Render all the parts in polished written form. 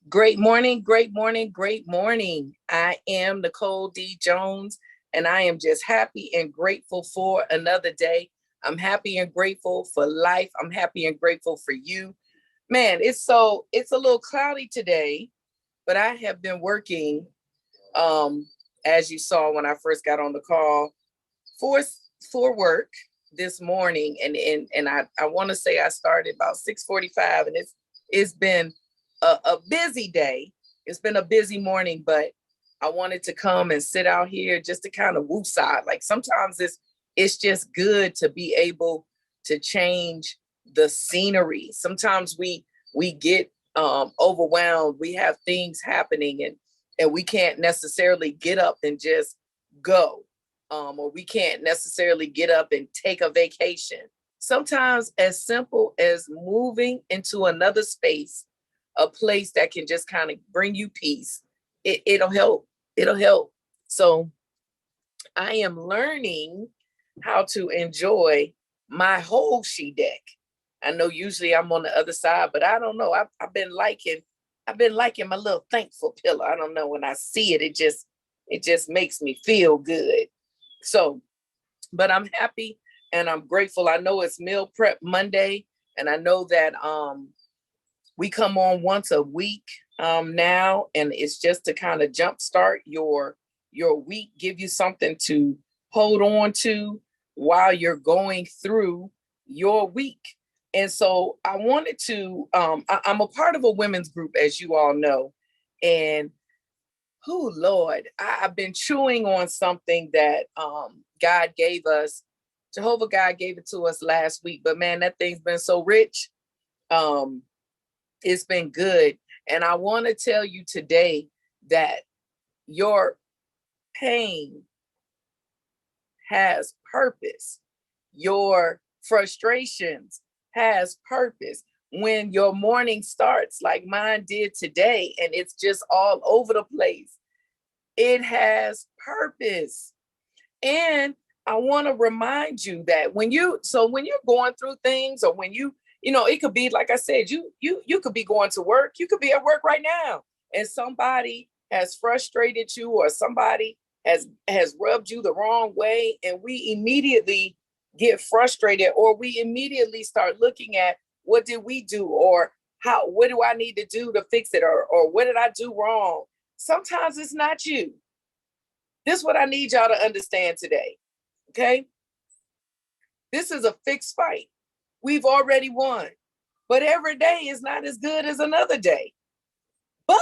Great morning, great morning, great morning. I am Nicole D. Jones, and I am just happy and grateful for another day. I'm happy and grateful for life. I'm happy and grateful for you. Man, it's a little cloudy today, but I have been working, um, as you saw when I first got on the call, for for work this morning, and I want to say I started about 6:45, and it's been a busy day. It's been a busy morning, but I wanted to come and sit out here just to kind of woosah. Like sometimes it's just good to be able to change the scenery. Sometimes we get overwhelmed. We have things happening, and we can't necessarily get up and just go, or we can't necessarily get up and take a vacation. Sometimes as simple as moving into another space, a place that can just kind of bring you peace, it'll help. It'll help. So I am learning how to enjoy my whole she deck. I know usually I'm on the other side, but I don't know. I've been liking my little thankful pillow. I don't know, when I see it, it just makes me feel good. So, but I'm happy and I'm grateful. I know it's meal prep Monday, and I know that we come on once a week now, and it's just to kind of jumpstart your week, give you something to hold on to while you're going through your week. And so I wanted to, I'm a part of a women's group, as you all know, and oh Lord, I've been chewing on something that God gave us. Jehovah God gave it to us last week, but man, that thing's been so rich. Um, it's been good. And I want to tell you today that your pain has purpose. Your frustrations has purpose. When your morning starts like mine did today, and it's just all over the place, it has purpose. And I want to remind you that when you're going through things, or when it could be, like I said, you could be going to work, you could be at work right now, and somebody has frustrated you, or somebody has rubbed you the wrong way, and we immediately get frustrated, or we immediately start looking at what did we do, or what do I need to do to fix it, or what did I do wrong? Sometimes it's not you. This is what I need y'all to understand today. Okay? This is a fixed fight. We've already won. But every day is not as good as another day. But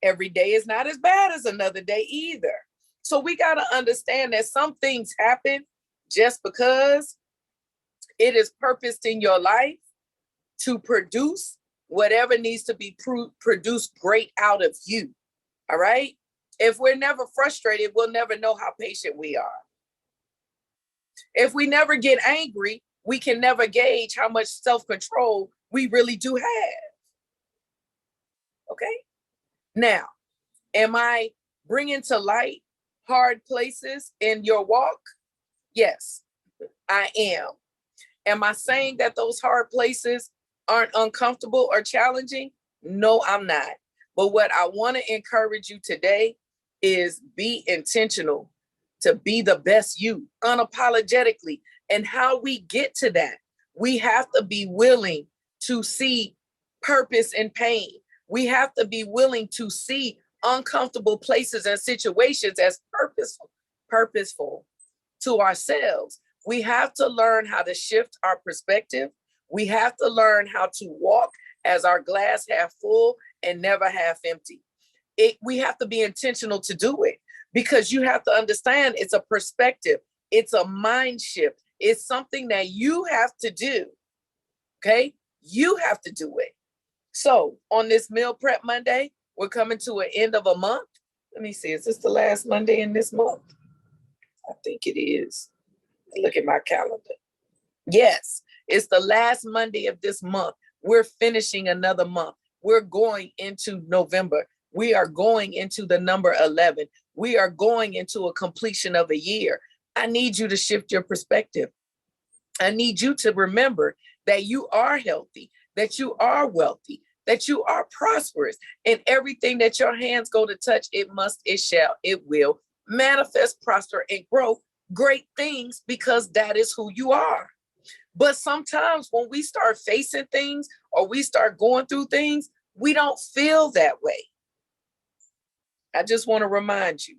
every day is not as bad as another day either. So we got to understand that some things happen just because it is purposed in your life to produce whatever needs to be produced great out of you. All right? If we're never frustrated, we'll never know how patient we are. If we never get angry, we can never gauge how much self-control we really do have. Okay? Now, am I bringing to light hard places in your walk? Yes, I am. Am I saying that those hard places aren't uncomfortable or challenging? No, I'm not. But what I want to encourage you today is be intentional to be the best you, unapologetically. And how we get to that, we have to be willing to see purpose in pain. We have to be willing to see uncomfortable places and situations as purposeful to ourselves. We have to learn how to shift our perspective. We have to learn how to walk as our glass half full and never half empty. We have to be intentional to do it, because you have to understand it's a perspective. It's a mind shift. It's something that you have to do. Okay? You have to do it. So on this Meal Prep Monday, we're coming to an end of a month. Let me see. Is this the last Monday in this month? I think it is. Look at my calendar. Yes, it's the last Monday of this month. We're finishing another month. We're going into November. We are going into the number 11. We are going into a completion of a year. I need you to shift your perspective. I need you to remember that you are healthy, that you are wealthy, that you are prosperous, and everything that your hands go to touch, it shall, it will manifest, prosper, and grow great things, because that is who you are. But sometimes when we start facing things or we start going through things, we don't feel that way. I just want to remind you,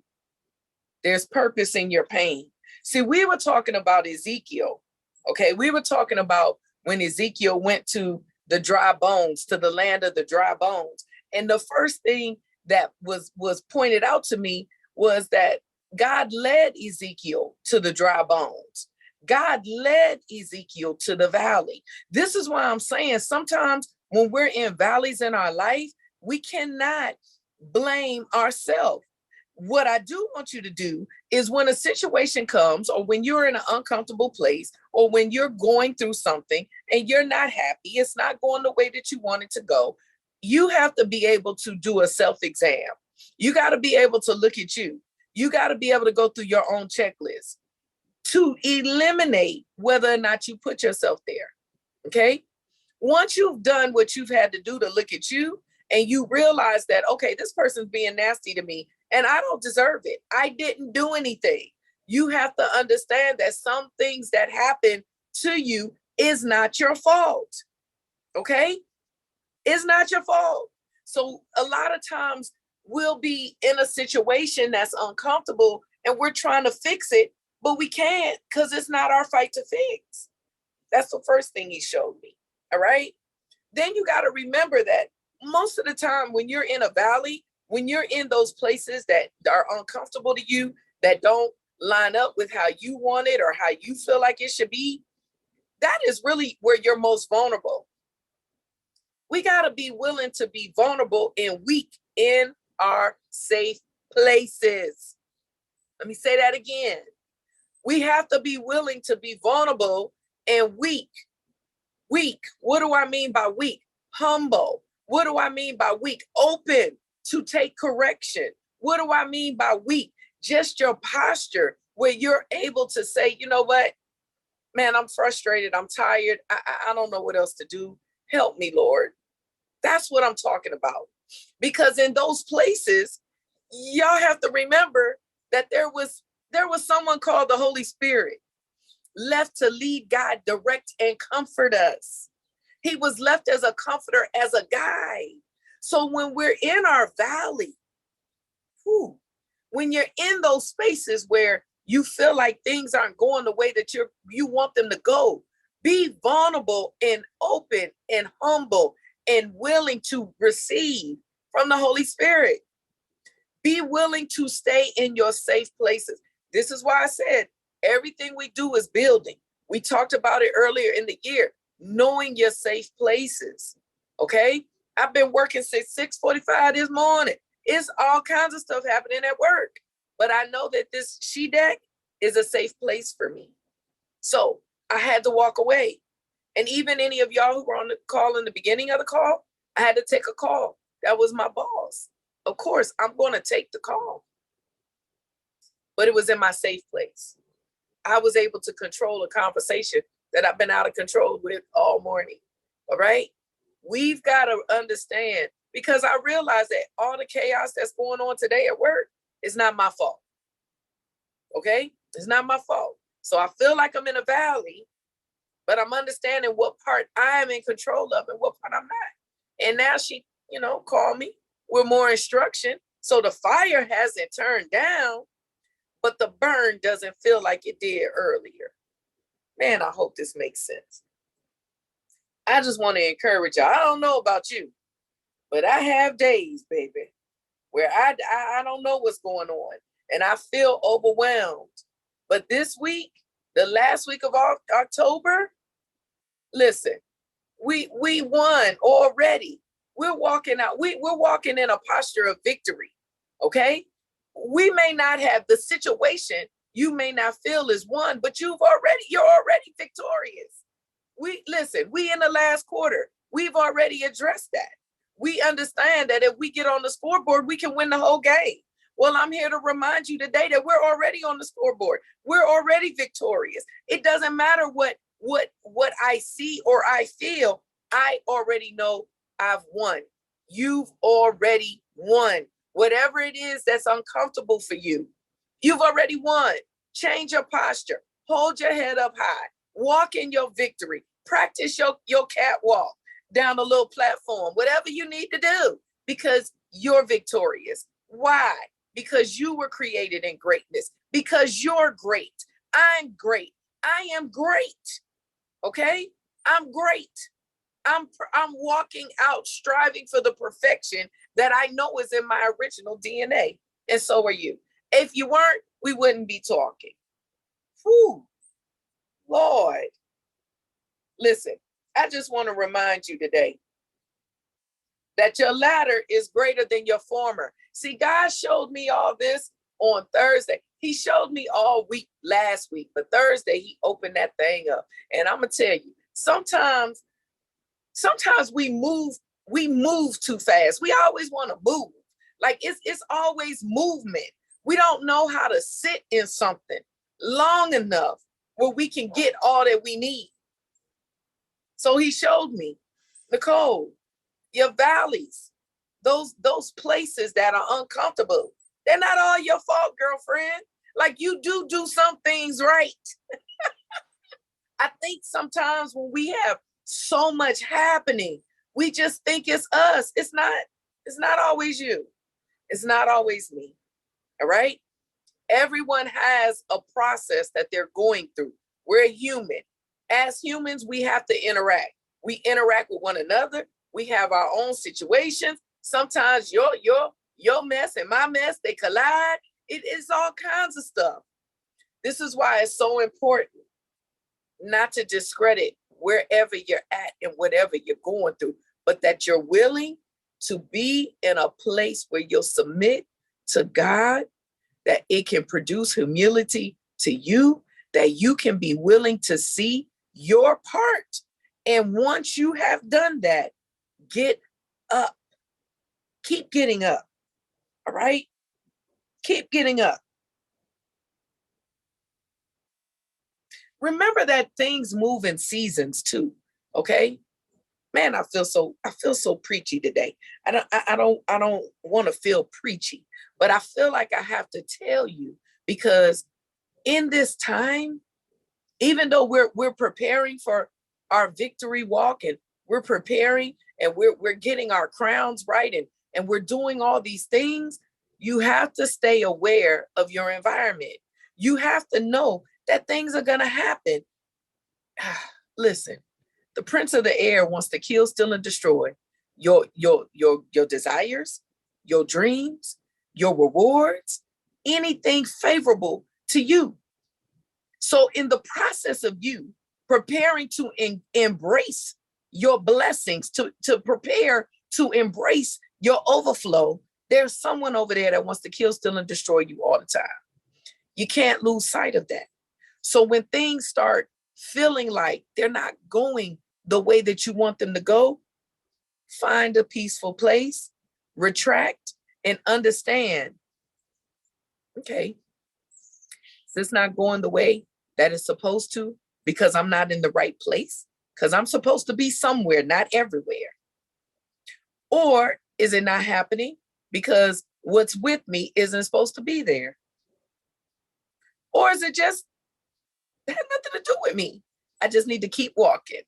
there's purpose in your pain. See, we were talking about Ezekiel. Okay, we were talking about when Ezekiel went to the dry bones, to the land of the dry bones. And the first thing that was pointed out to me was that God led Ezekiel to the dry bones. God led Ezekiel to the valley. This is why I'm saying sometimes when we're in valleys in our life, we cannot blame ourselves. What I do want you to do is when a situation comes, or when you're in an uncomfortable place, or when you're going through something and you're not happy, it's not going the way that you want it to go, you have to be able to do a self-exam. You got to be able to look at you. You got to be able to go through your own checklist to eliminate whether or not you put yourself there. Okay? Once you've done what you've had to do to look at you, and you realize that, okay, this person's being nasty to me and I don't deserve it, I didn't do anything. You have to understand that some things that happen to you is not your fault. Okay? It's not your fault. So a lot of times we'll be in a situation that's uncomfortable and we're trying to fix it, but we can't, because it's not our fight to fix. That's the first thing he showed me. All right? Then you got to remember that most of the time when you're in a valley, when you're in those places that are uncomfortable to you, that don't line up with how you want it or how you feel like it should be, that is really where you're most vulnerable. We got to be willing to be vulnerable and weak in our safe places. Let me say that again. We have to be willing to be vulnerable and weak. Weak. What do I mean by weak? Humble. What do I mean by weak? Open to take correction. What do I mean by weak? Just your posture where you're able to say, you know what, man, I'm frustrated. I'm tired. I don't know what else to do. Help me, Lord. That's what I'm talking about. Because in those places, y'all have to remember that there was someone called the Holy Spirit, left to lead, guide, direct, and comfort us. He was left as a comforter, as a guide. So when we're in our valley, when you're in those spaces where you feel like things aren't going the way that you want them to go, be vulnerable and open and humble and willing to receive from the Holy Spirit. Be willing to stay in your safe places. This is why I said everything we do is building. We talked about it earlier in the year, knowing your safe places. Okay? I've been working since 6:45 this morning. It's all kinds of stuff happening at work. But I know that this she deck is a safe place for me. So I had to walk away. And even any of y'all who were on the call in the beginning of the call, I had to take a call. That was my boss. Of course, I'm going to take the call. But it was in my safe place. I was able to control a conversation that I've been out of control with all morning. All right? We've got to understand, because I realize that all the chaos that's going on today at work is not my fault. Okay? It's not my fault. So I feel like I'm in a valley, but I'm understanding what part I am in control of and what part I'm not. And now she, called me with more instruction. So the fire hasn't turned down, but the burn doesn't feel like it did earlier. Man, I hope this makes sense. I just want to encourage you. I don't know about you, but I have days, baby, where I don't know what's going on and I feel overwhelmed. But this week, the last week of October, listen, we won already. We're walking out. We're walking in a posture of victory. Okay? We may not have the situation you may not feel is won, but you're already victorious. We in the last quarter, we've already addressed that. We understand that if we get on the scoreboard, we can win the whole game. Well, I'm here to remind you today that we're already on the scoreboard. We're already victorious. It doesn't matter what I see or I feel. I already know I've won. you've already won. Whatever it is that's uncomfortable for you, you've already won. Change your posture. Hold your head up high. Walk in your victory. Practice your catwalk down a little platform, whatever you need to do, because you're victorious. Why? Because you were created in greatness, because you're great. I'm great. I am great. Okay? I'm great. I'm walking out striving for the perfection that I know is in my original DNA. And so are you. If you weren't, we wouldn't be talking. Whew. Lord. Listen, I just want to remind you today that your latter is greater than your former. See, God showed me all this on Thursday. He showed me all week last week, but Thursday he opened that thing up. And I'm gonna tell you, sometimes we move too fast. We always want to move. Like it's always movement. We don't know how to sit in something long enough where we can get all that we need. So he showed me, Nicole, your valleys, those places that are uncomfortable, they're not all your fault, girlfriend. Like you do some things right. I think sometimes when we have so much happening, we just think it's us. It's not always you. It's not always me. All right. Everyone has a process that they're going through. We're human. As humans, we have to interact. We interact with one another. We have our own situations. Sometimes your mess and my mess, they collide. It is all kinds of stuff. This is why it's so important not to discredit wherever you're at and whatever you're going through, but that you're willing to be in a place where you'll submit to God, that it can produce humility to you, that you can be willing to see your part. And once you have done that, get up. Keep getting up. All right? Keep getting up. Remember that things move in seasons too. Okay? Man, I feel so preachy today. I don't want to feel preachy, but I feel like I have to tell you, because in this time, even though we're preparing for our victory walk, and we're preparing and we're getting our crowns right, and we're doing all these things, you have to stay aware of your environment. You have to know that things are going to happen. Listen, the prince of the air wants to kill, steal, and destroy your desires, your dreams, your rewards, anything favorable to you. So in the process of you preparing to embrace your blessings, to prepare to embrace your overflow, there's someone over there that wants to kill, steal, and destroy you all the time. You can't lose sight of that. So when things start feeling like they're not going the way that you want them to go, find a peaceful place, retract, and understand, okay, it's not going the way that it's supposed to because I'm not in the right place, because I'm supposed to be somewhere, not everywhere. Or is it not happening because what's with me isn't supposed to be there? Or is it just, it had nothing to do with me? I just need to keep walking.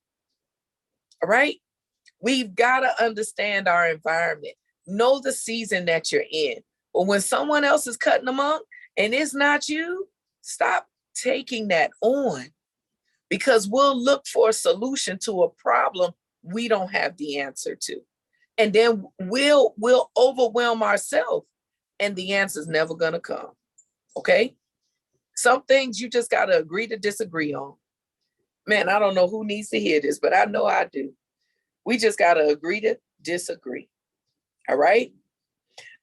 All right? We've got to understand our environment. Know the season that you're in. But when someone else is cutting among and it's not you, stop taking that on, because we'll look for a solution to a problem we don't have the answer to. And then we'll overwhelm ourselves and the answer's never going to come. Okay? Some things you just got to agree to disagree on. Man, I don't know who needs to hear this, but I know I do. We just got to agree to disagree. All right?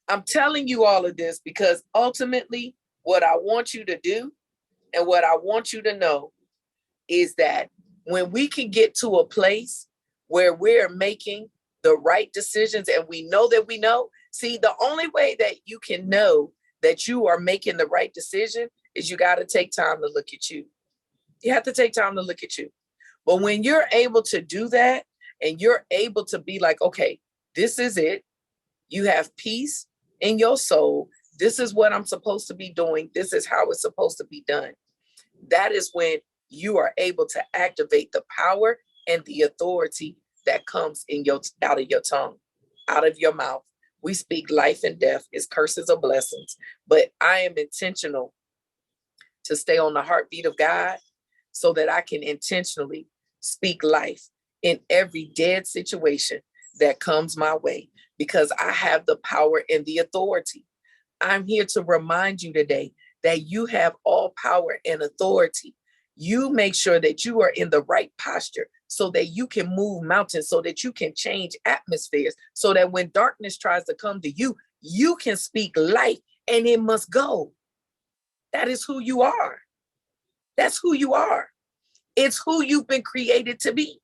I'm telling you all of this because ultimately what I want you to do and what I want you to know is that when we can get to a place where we're making the right decisions and we know that we know, see, the only way that you can know that you are making the right decision is you got to take time to look at you. You have to take time to look at you. But when you're able to do that and you're able to be like, okay, this is it. You have peace in your soul. This is what I'm supposed to be doing. This is how it's supposed to be done. That is when you are able to activate the power and the authority that comes out of your tongue, out of your mouth. We speak life and death, it's curses or blessings. But I am intentional to stay on the heartbeat of God so that I can intentionally speak life in every dead situation that comes my way, because I have the power and the authority. I'm here to remind you today that you have all power and authority. You make sure that you are in the right posture so that you can move mountains, so that you can change atmospheres, so that when darkness tries to come to you, you can speak life and it must go. That is who you are. That's who you are. It's who you've been created to be.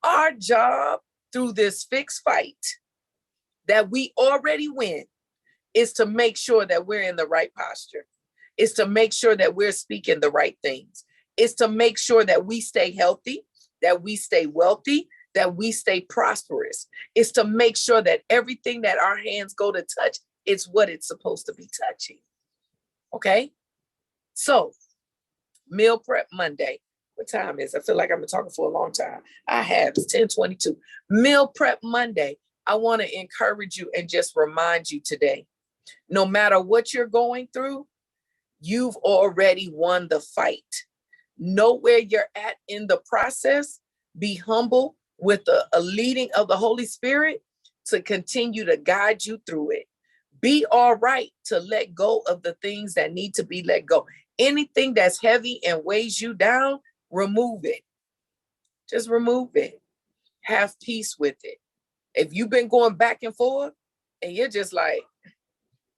Our job through this fixed fight that we already win is to make sure that we're in the right posture. It's to make sure that we're speaking the right things. It's to make sure that we stay healthy, that we stay wealthy, that we stay prosperous. It's to make sure that everything that our hands go to touch, it's what it's supposed to be touching. Okay? So, Meal Prep Monday. What time is it? I feel like I've been talking for a long time. I have. It's 10:22. Meal Prep Monday. I want to encourage you and just remind you today, no matter what you're going through, you've already won the fight. Know where you're at in the process. Be humble with a leading of the Holy Spirit to continue to guide you through it. Be all right to let go of the things that need to be let go. Anything that's heavy and weighs you down, remove it. Just remove it. Have peace with it. If you've been going back and forth and you're just like,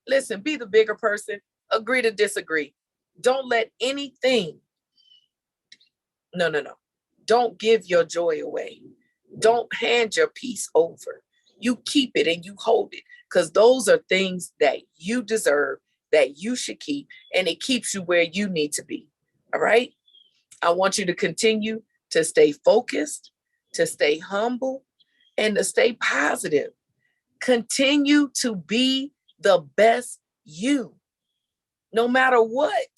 listen, be the bigger person, agree to disagree. Don't let anything, no. Don't give your joy away. Don't hand your peace over. You keep it and you hold it, because those are things that you deserve, that you should keep, and it keeps you where you need to be. All right? I want you to continue to stay focused, to stay humble, and to stay positive. Continue to be the best you, no matter what.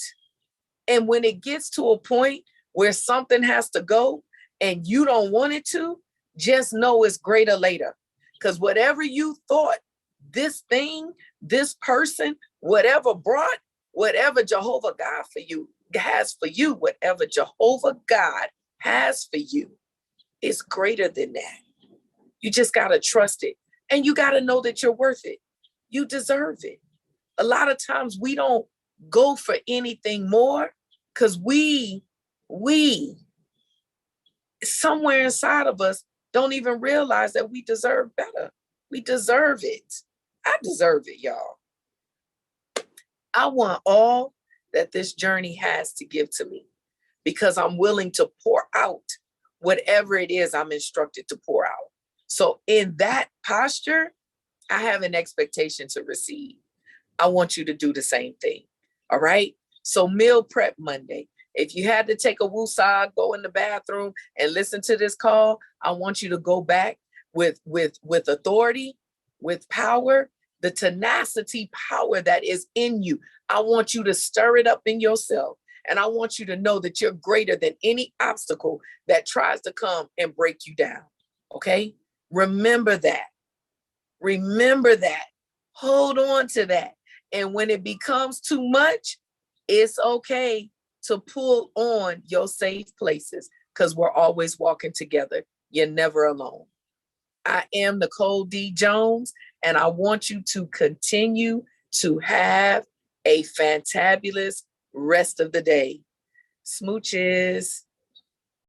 And when it gets to a point where something has to go and you don't want it to, just know it's greater later. Because whatever you thought, this thing, this person, whatever brought, whatever Jehovah God for you has for you, whatever Jehovah God has for you is greater than that. You just got to trust it. And you got to know that you're worth it. You deserve it. A lot of times we don't go for anything more because we somewhere inside of us don't even realize that we deserve better. We deserve it. I deserve it, y'all. I want all that this journey has to give to me because I'm willing to pour out whatever it is I'm instructed to pour out. So in that posture, I have an expectation to receive. I want you to do the same thing. All right? So Meal Prep Monday. If you had to take a woosah, go in the bathroom and listen to this call, I want you to go back with authority, with power, the tenacity power that is in you. I want you to stir it up in yourself. And I want you to know that you're greater than any obstacle that tries to come and break you down. Okay? Remember that. Remember that. Hold on to that. And when it becomes too much, it's okay to pull on your safe places because we're always walking together. You're never alone. I am Nicole D. Jones, and I want you to continue to have a fantabulous rest of the day. Smooches.